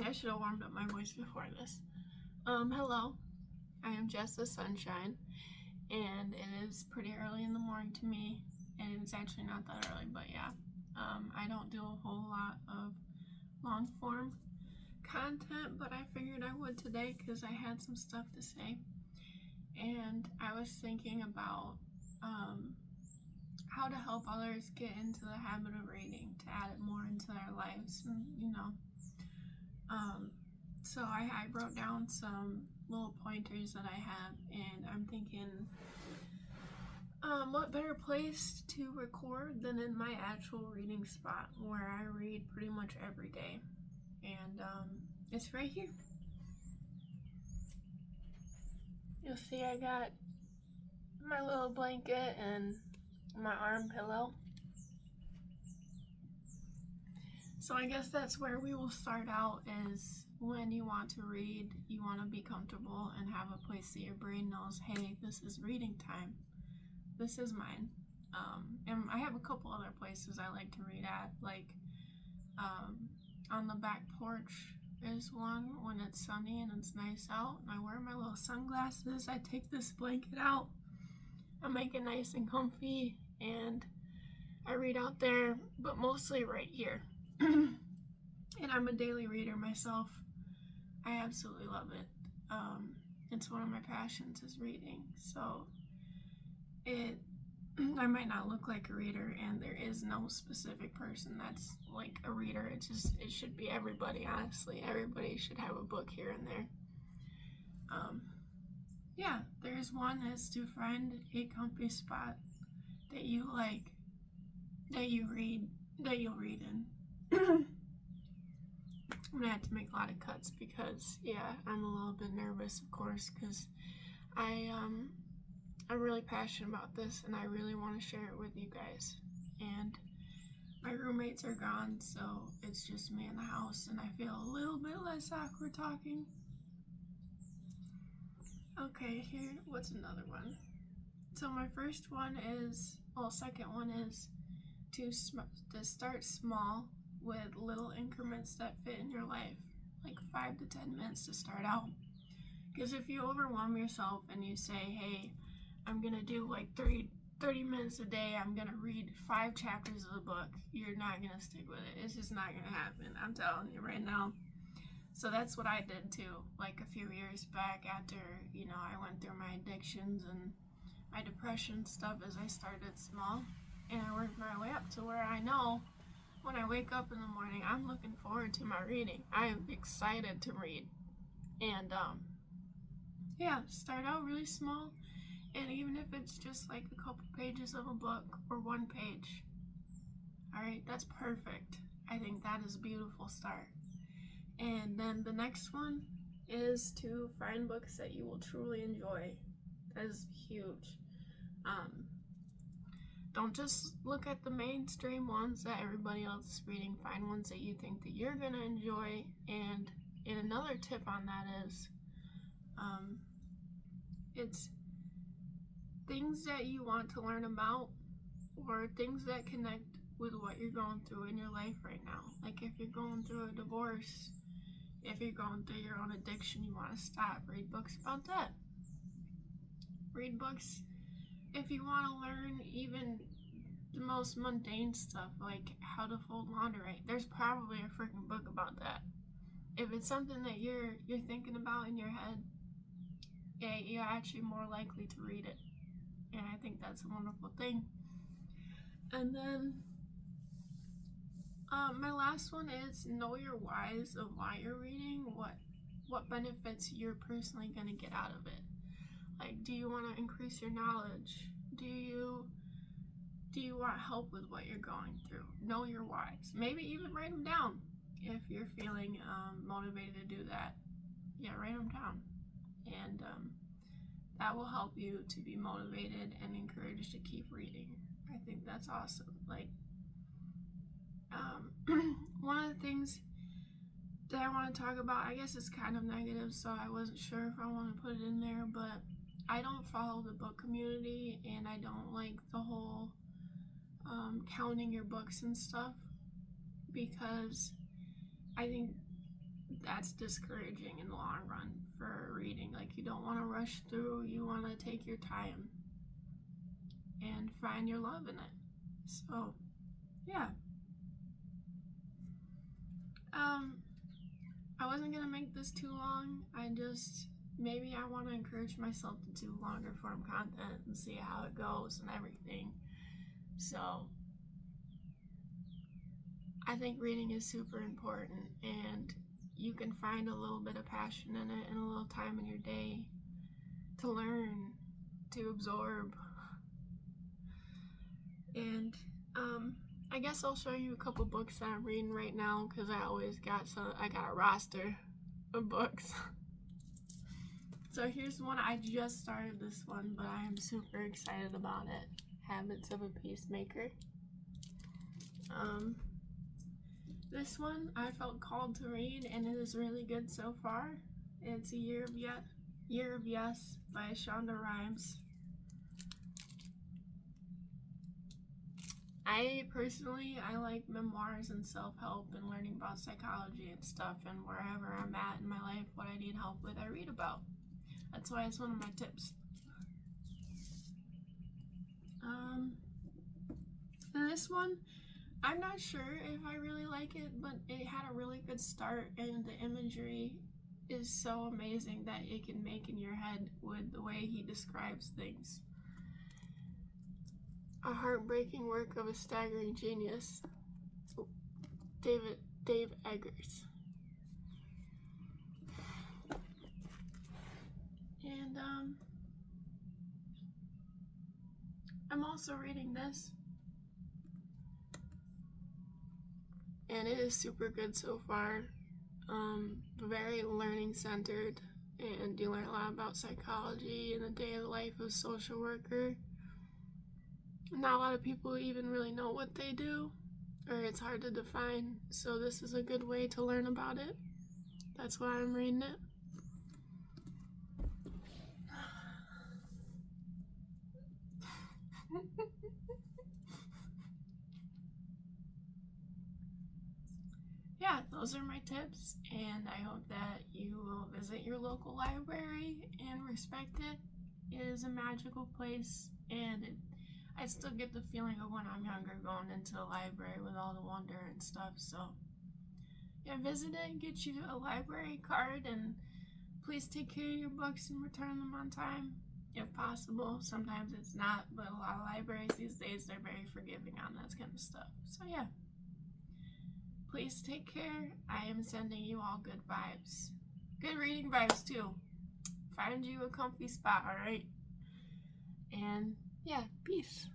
I should have warmed up my voice before this. Hello. I am Jess the Sunshine, and it is pretty early in the morning to me, and it's actually not that early, but yeah. I don't do a whole lot of long form content, but I figured I would today because I had some stuff to say. And I was thinking about how to help others get into the habit of reading, to add it more into their lives, and so I wrote down some little pointers that I have, and I'm thinking, what better place to record than in my actual reading spot where I read pretty much every day, and it's right here. You'll see I got my little blanket and my arm pillow. So I guess that's where we will start out, is when you want to read, you want to be comfortable and have a place that your brain knows, hey, this is reading time. This is mine. And I have a couple other places I like to read at, like on the back porch is one when it's sunny and it's nice out, and I wear my little sunglasses. I take this blanket out, I make it nice and comfy, and I read out there, but mostly right here. And I'm a daily reader myself. I absolutely love it. It's one of my passions is reading. So I might not look like a reader, and there is no specific person that's like a reader. It should be everybody, honestly. Everybody should have a book here and there. Yeah, there's one is to find a comfy spot that you like, that you'll read in. I'm gonna have to make a lot of cuts because, yeah, I'm a little bit nervous, of course, because I'm really passionate about this, and I really want to share it with you guys. And my roommates are gone, so it's just me in the house, and I feel a little bit less awkward talking. Okay, here, what's another one? So my second one is to start small with little increments that fit in your life, like 5 to 10 minutes to start out. Because if you overwhelm yourself and you say, hey, I'm gonna do like 30 minutes a day, I'm gonna read 5 chapters of the book, you're not gonna stick with it. It's just not gonna happen, I'm telling you right now. So that's what I did too, like a few years back after, I went through my addictions and my depression stuff, as I started small, and I worked my way up to where I know when I wake up in the morning, I'm looking forward to my reading. I am excited to read. And yeah, start out really small, and even if it's just like a couple pages of a book or 1 page, all right, that's perfect. I think that is a beautiful start. And then the next one is to find books that you will truly enjoy. That is huge. Don't just look at the mainstream ones that everybody else is reading. Find ones that you think that you're gonna enjoy. And another tip on that is, it's things that you want to learn about, or things that connect with what you're going through in your life right now. Like if you're going through a divorce, if you're going through your own addiction, you want to stop, read books about that. Read books if you want to learn even the most mundane stuff, like how to fold laundry. There's probably a freaking book about that. If it's something that you're thinking about in your head, yeah, you're actually more likely to read it. And I think that's a wonderful thing. And then my last one is know your whys of why you're reading, what benefits you're personally going to get out of it. Like, do you want to increase your knowledge? Do you want help with what you're going through? Know your whys. Maybe even write them down if you're feeling motivated to do that. Yeah, write them down. And that will help you to be motivated and encouraged to keep reading. I think that's awesome. Like, one of the things that I want to talk about, I guess it's kind of negative, so I wasn't sure if I want to put it in there, but I don't follow the book community, and I don't like the whole counting your books and stuff, because I think that's discouraging in the long run for reading. Like, you don't want to rush through, you want to take your time and find your love in it. So, yeah. I wasn't gonna make this too long. Maybe I want to encourage myself to do longer form content and see how it goes and everything. So, I think reading is super important, and you can find a little bit of passion in it and a little time in your day to learn, to absorb. And I guess I'll show you a couple books that I'm reading right now, because I got a roster of books. So here's one. I just started this one, but I am super excited about it. Habits of a Peacemaker. This one I felt called to read, and it is really good so far. It's A Year of Yes by Shonda Rhimes. I like memoirs and self-help and learning about psychology and stuff, and wherever I'm at in my life, what I need help with, I read about. That's why it's one of my tips. And this one, I'm not sure if I really like it, but it had a really good start, and the imagery is so amazing that it can make in your head with the way he describes things. A Heartbreaking Work of a Staggering Genius. Dave Eggers. And I'm also reading this, and it is super good so far. Very learning centered, and you learn a lot about psychology and the daily life of a social worker. Not a lot of people even really know what they do, or it's hard to define, so this is a good way to learn about it. That's why I'm reading it. Yeah, those are my tips, and I hope that you will visit your local library and respect it. It is a magical place, and I still get the feeling of when I'm younger going into the library with all the wonder and stuff. So, yeah, visit it, get you a library card, and please take care of your books and return them on time, if possible. Sometimes it's not, but a lot of libraries these days, they're very forgiving on that kind of stuff. So, yeah. Please take care. I am sending you all good vibes. Good reading vibes, too. Find you a comfy spot, alright? And, yeah, peace.